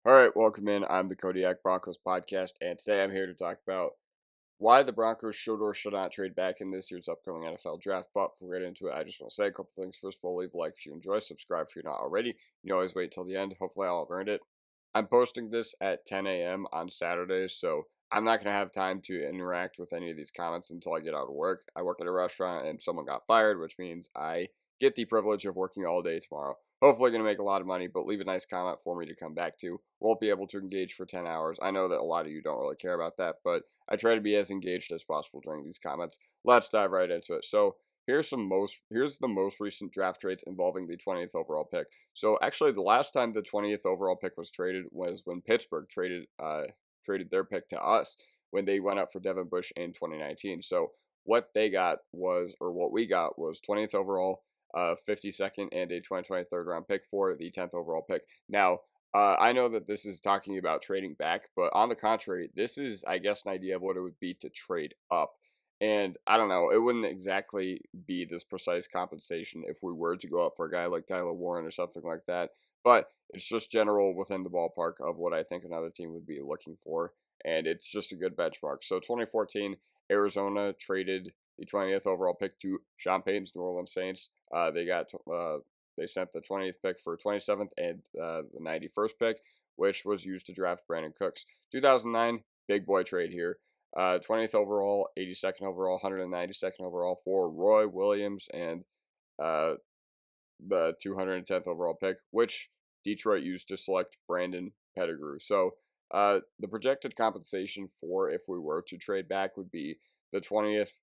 All right, welcome in. I'm the Kodiak Broncos Podcast, and today I'm here to talk about why the Broncos should or should not trade back in this year's upcoming NFL draft. But before we get into it, I just want to say a couple things. First of all, leave a like if you enjoy, subscribe if you're not already. You can always wait till the end. Hopefully, I'll have earned it. I'm posting this at 10 a.m. on Saturdays, so I'm not going to have time to interact with any of these comments until I get out of work. I work at a restaurant, and someone got fired, which means I get the privilege of working all day tomorrow. Hopefully going to make a lot of money, but leave a nice comment for me to come back to. Won't be able to engage for 10 hours. I know that a lot of you don't really care about that, but I try to be as engaged as possible during these comments. Let's dive right into it. So here's the most recent draft trades involving the 20th overall pick. So actually the last time the 20th overall pick was traded was when Pittsburgh traded their pick to us when they went up for Devin Bush in 2019. So what we got was 20th overall, 52nd, and a 2020 third round pick for the 10th overall pick. Now, I know that this is talking about trading back, but on the contrary, this is, I guess, an idea of what it would be to trade up. And I don't know, it wouldn't exactly be this precise compensation if we were to go up for a guy like Tyler Warren or something like that. But it's just general within the ballpark of what I think another team would be looking for. And it's just a good benchmark. So 2014, Arizona traded the 20th overall pick to Sean Payton's New Orleans Saints. They sent the 20th pick for 27th and the 91st pick, which was used to draft Brandon Cooks. 2009, big boy trade here. 20th overall, 82nd overall, 192nd overall for Roy Williams and the 210th overall pick, which Detroit used to select Brandon Pettigrew. So the projected compensation for if we were to trade back would be the 20th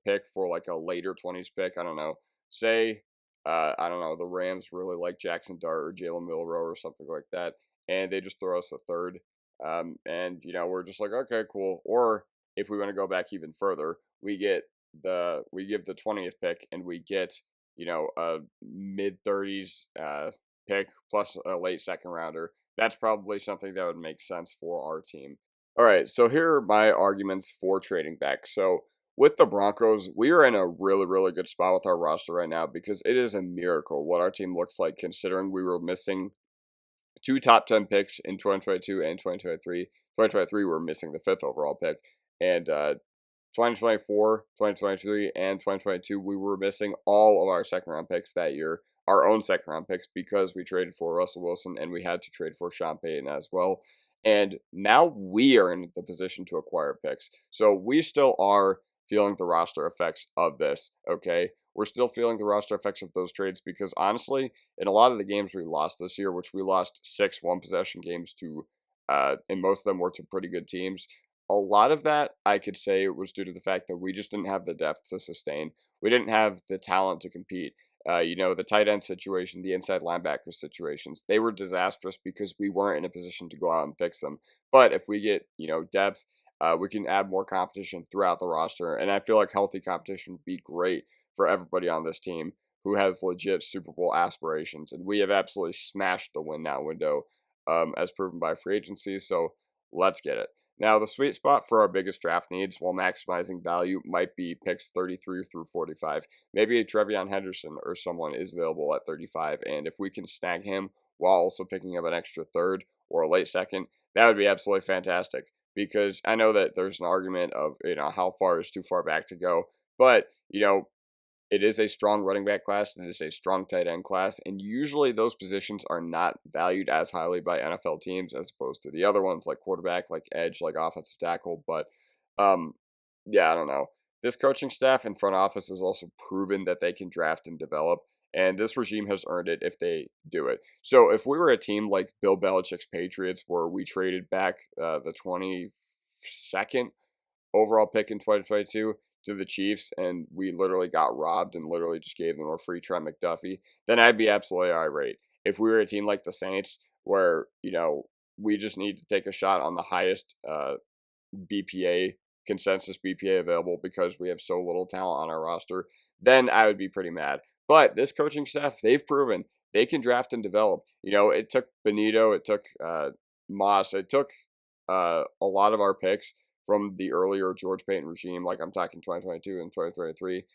pick for like a later 20s pick. I don't know. Say, I don't know, the Rams really like Jackson Dart or Jalen Milroe or something like that, and they just throw us a third. And we're just like, okay, cool. Or if we want to go back even further, we give the 20th pick and we get a mid 30s pick plus a late second rounder. That's probably something that would make sense for our team. All right, so here are my arguments for trading back. So with the Broncos, we are in a really, really good spot with our roster right now because it is a miracle what our team looks like considering we were missing two top 10 picks in 2022 and 2023. 2023, we're missing the fifth overall pick. And 2024, 2023, and 2022, we were missing all of our second round picks that year, our own second round picks, because we traded for Russell Wilson and we had to trade for Sean Payton as well. And now we are in the position to acquire picks. So we still are feeling the roster effects of this, okay? We're still feeling the roster effects of those trades because honestly, in a lot of the games we lost this year, which we lost 6 one-possession games to, and most of them were to pretty good teams, a lot of that I could say was due to the fact that we just didn't have the depth to sustain. We didn't have the talent to compete. The tight end situation, the inside linebacker situations, they were disastrous because we weren't in a position to go out and fix them. But if we get, depth, we can add more competition throughout the roster. And I feel like healthy competition would be great for everybody on this team who has legit Super Bowl aspirations. And we have absolutely smashed the win now window as proven by free agency. So let's get it. Now, the sweet spot for our biggest draft needs while maximizing value might be picks 33 through 45. Maybe a Trevion Henderson or someone is available at 35, and if we can snag him while also picking up an extra third or a late second, that would be absolutely fantastic. Because I know that there's an argument of, how far is too far back to go, but, it is a strong running back class, and it is a strong tight end class, and usually those positions are not valued as highly by NFL teams as opposed to the other ones like quarterback, like edge, like offensive tackle. But yeah, I don't know. This coaching staff and front office has also proven that they can draft and develop, and this regime has earned it if they do it. So if we were a team like Bill Belichick's Patriots, where we traded back the 22nd overall pick in 2022 to the Chiefs, and we literally got robbed and literally just gave them a free Trent McDuffie, then I'd be absolutely irate. If we were a team like the Saints, where, we just need to take a shot on the highest BPA, consensus BPA available because we have so little talent on our roster, then I would be pretty mad. But this coaching staff, they've proven they can draft and develop. It took Benito, it took Moss, it took a lot of our picks from the earlier George Paton regime, like I'm talking 2022 and 2023.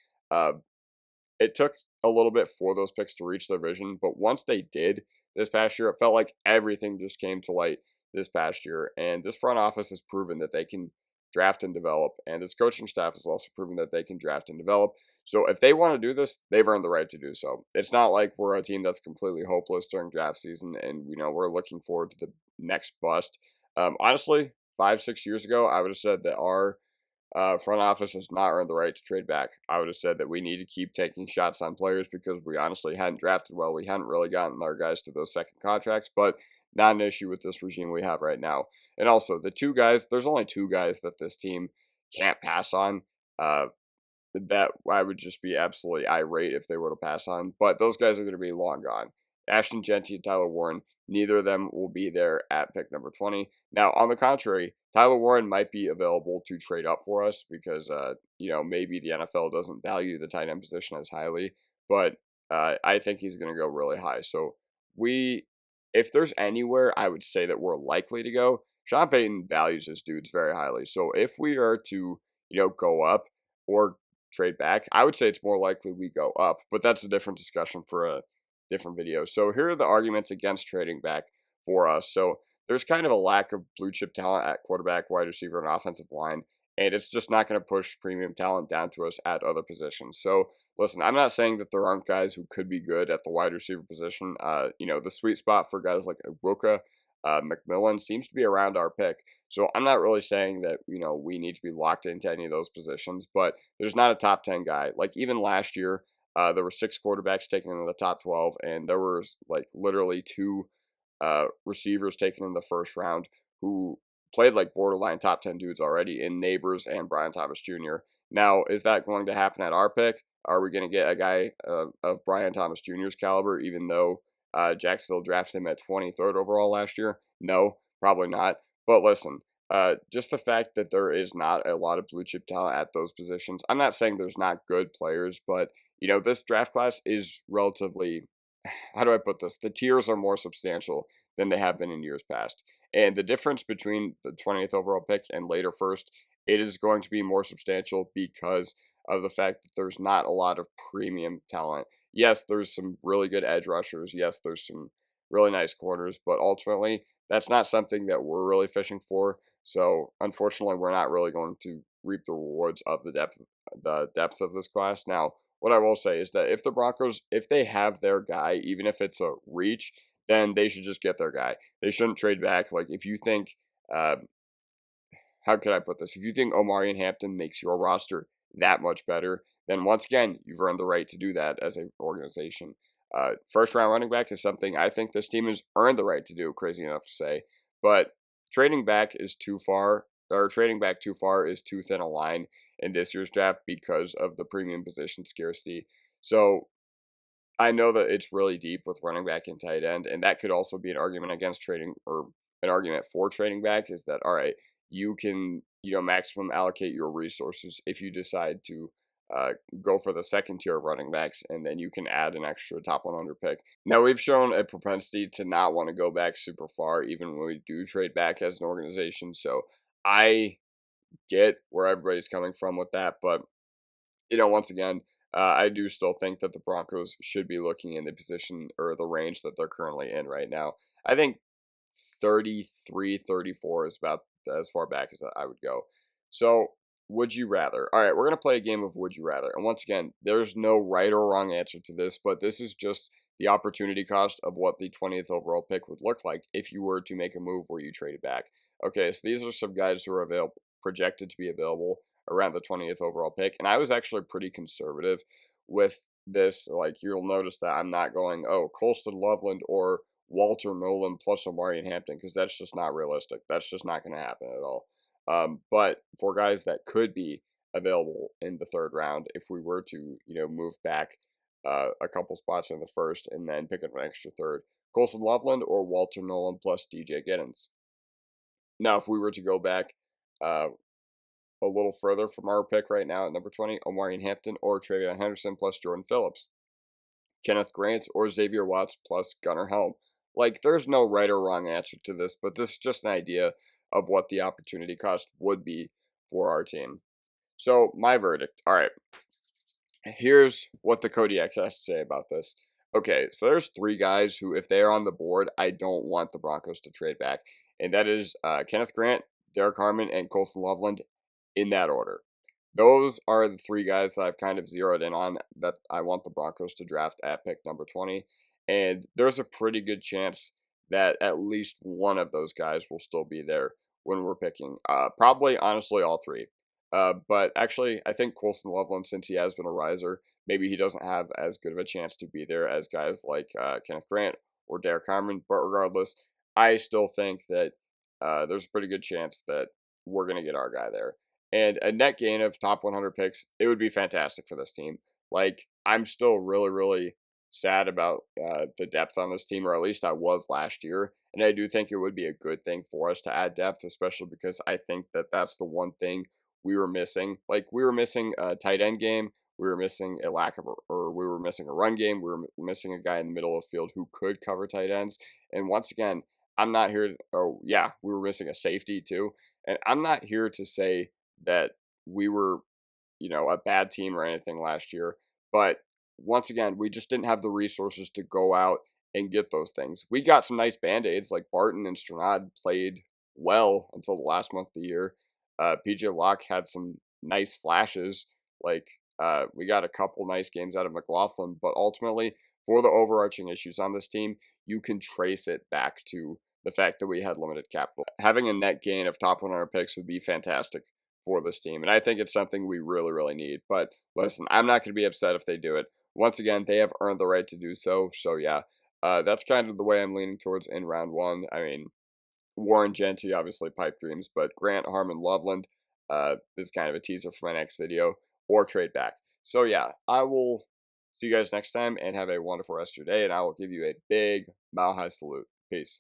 It took a little bit for those picks to reach their vision, but once they did, this past year. It felt like everything just came to light this past year. And this front office has proven that they can draft and develop. And this coaching staff has also proven that they can draft and develop. So if they want to do this, they've earned the right to do so. It's not like we're a team that's completely hopeless during draft season and, we're looking forward to the next bust. Honestly, 5-6 years ago, I would have said that our front office has not earned the right to trade back. I would have said that we need to keep taking shots on players because we honestly hadn't drafted well. We hadn't really gotten our guys to those second contracts, but not an issue with this regime we have right now. And also, there's only two guys that this team can't pass on. That I would just be absolutely irate if they were to pass on. But those guys are going to be long gone. Ashton Genty and Tyler Warren, neither of them will be there at pick number 20. Now, on the contrary, Tyler Warren might be available to trade up for us because, maybe the NFL doesn't value the tight end position as highly. But I think he's going to go really high. So if there's anywhere I would say that we're likely to go, Sean Payton values his dudes very highly. So if we are to, go up or trade back, I would say it's more likely we go up, but that's a different discussion for a different video. So here are the arguments against trading back for us. So there's kind of a lack of blue chip talent at quarterback, wide receiver, and offensive line, and it's just not going to push premium talent down to us at other positions. So listen, I'm not saying that there aren't guys who could be good at the wide receiver position. The sweet spot for guys like Ibuka, McMillan seems to be around our pick. So I'm not really saying that, we need to be locked into any of those positions, but there's not a top 10 guy. Like even last year, there were 6 quarterbacks taken in the top 12, and there was like literally 2 receivers taken in the first round who played like borderline top 10 dudes already in Neighbors and Brian Thomas Jr. Now, is that going to happen at our pick? Are we going to get a guy of Brian Thomas Jr.'s caliber, even though Jacksonville drafted him at 23rd overall last year? No, probably not. But listen, just the fact that there is not a lot of blue chip talent at those positions. I'm not saying there's not good players, but this draft class is relatively, how do I put this? The tiers are more substantial than they have been in years past. And the difference between the 20th overall pick and later first, it is going to be more substantial because of the fact that there's not a lot of premium talent. Yes, there's some really good edge rushers. Yes, there's some really nice corners, but ultimately, that's not something that we're really fishing for. So, unfortunately, we're not really going to reap the rewards of the depth of this class. Now, what I will say is that if the Broncos, if they have their guy, even if it's a reach, then they should just get their guy. They shouldn't trade back. Like, if you think, how could I put this? If you think Omarion Hampton makes your roster that much better, then once again, you've earned the right to do that as an organization. First round running back is something I think this team has earned the right to do, crazy enough to say. But trading back is too far, or trading back too far is too thin a line in this year's draft because of the premium position scarcity. So I know that it's really deep with running back and tight end, and that could also be an argument against trading, or an argument for trading back, is that, all right, you can, maximum allocate your resources if you decide to go for the second tier of running backs, and then you can add an extra top 100 pick. Now, we've shown a propensity to not want to go back super far, even when we do trade back as an organization. So I get where everybody's coming from with that, but once again, I do still think that the Broncos should be looking in the position or the range that they're currently in right now. I think 33, 34 is about as far back as I would go. So, would you rather? All right, we're going to play a game of would you rather. And once again, there's no right or wrong answer to this, but this is just the opportunity cost of what the 20th overall pick would look like if you were to make a move where you traded back. Okay, so these are some guys who are projected to be available around the 20th overall pick. And I was actually pretty conservative with this. Like, you'll notice that I'm not going, Colston Loveland or Walter Nolan plus Omarion Hampton, because that's just not realistic. That's just not going to happen at all. But for guys that could be available in the third round, if we were to, move back a couple spots in the first and then pick up an extra third, Colston Loveland or Walter Nolan plus DJ Giddens. Now, if we were to go back a little further from our pick right now at number 20, Omarion Hampton or Travion Henderson plus Jordan Phillips, Kenneth Grant or Xavier Watts plus Gunnar Helm. Like, there's no right or wrong answer to this, but this is just an idea of what the opportunity cost would be for our team. So, my verdict. All right. Here's what the Kodiak has to say about this. Okay, so there's three guys who, if they are on the board, I don't want the Broncos to trade back, and that is Kenneth Grant, Derek Harmon, and Colson Loveland in that order. Those are the three guys that I've kind of zeroed in on that I want the Broncos to draft at pick number 20. And there's a pretty good chance that at least one of those guys will still be there when we're picking. Probably, honestly, all three. But actually, I think Colson Loveland, since he has been a riser, maybe he doesn't have as good of a chance to be there as guys like Kenneth Grant or Derek Harmon. But regardless, I still think that there's a pretty good chance that we're going to get our guy there. And a net gain of top 100 picks, it would be fantastic for this team. Like, I'm still really, really sad about the depth on this team, or at least I was last year. And I do think it would be a good thing for us to add depth, especially because I think that that's the one thing we were missing. Like, we were missing a tight end game. We were missing a lack of, or we were missing a run game. We were missing a guy in the middle of the field who could cover tight ends. And once again, I'm not here. Oh, yeah, we were missing a safety too. And I'm not here to say that we were, a bad team or anything last year. But once again, we just didn't have the resources to go out and get those things. We got some nice band-aids, like Barton and Stranad played well until the last month of the year. PJ Locke had some nice flashes. Like, we got a couple nice games out of McLaughlin, but ultimately, for the overarching issues on this team, you can trace it back to the fact that we had limited capital. Having a net gain of top 100 picks would be fantastic for this team, and I think it's something we really, really need. But listen, I'm not going to be upset if they do it. Once again, they have earned the right to do so. So yeah, that's kind of the way I'm leaning towards in round one. I mean, Warren Genty, obviously pipe dreams, but Grant, Harmon, Loveland, is kind of a teaser for my next video, or trade back. So yeah, I will see you guys next time and have a wonderful rest of your day, and I will give you a big Mile High salute. Peace.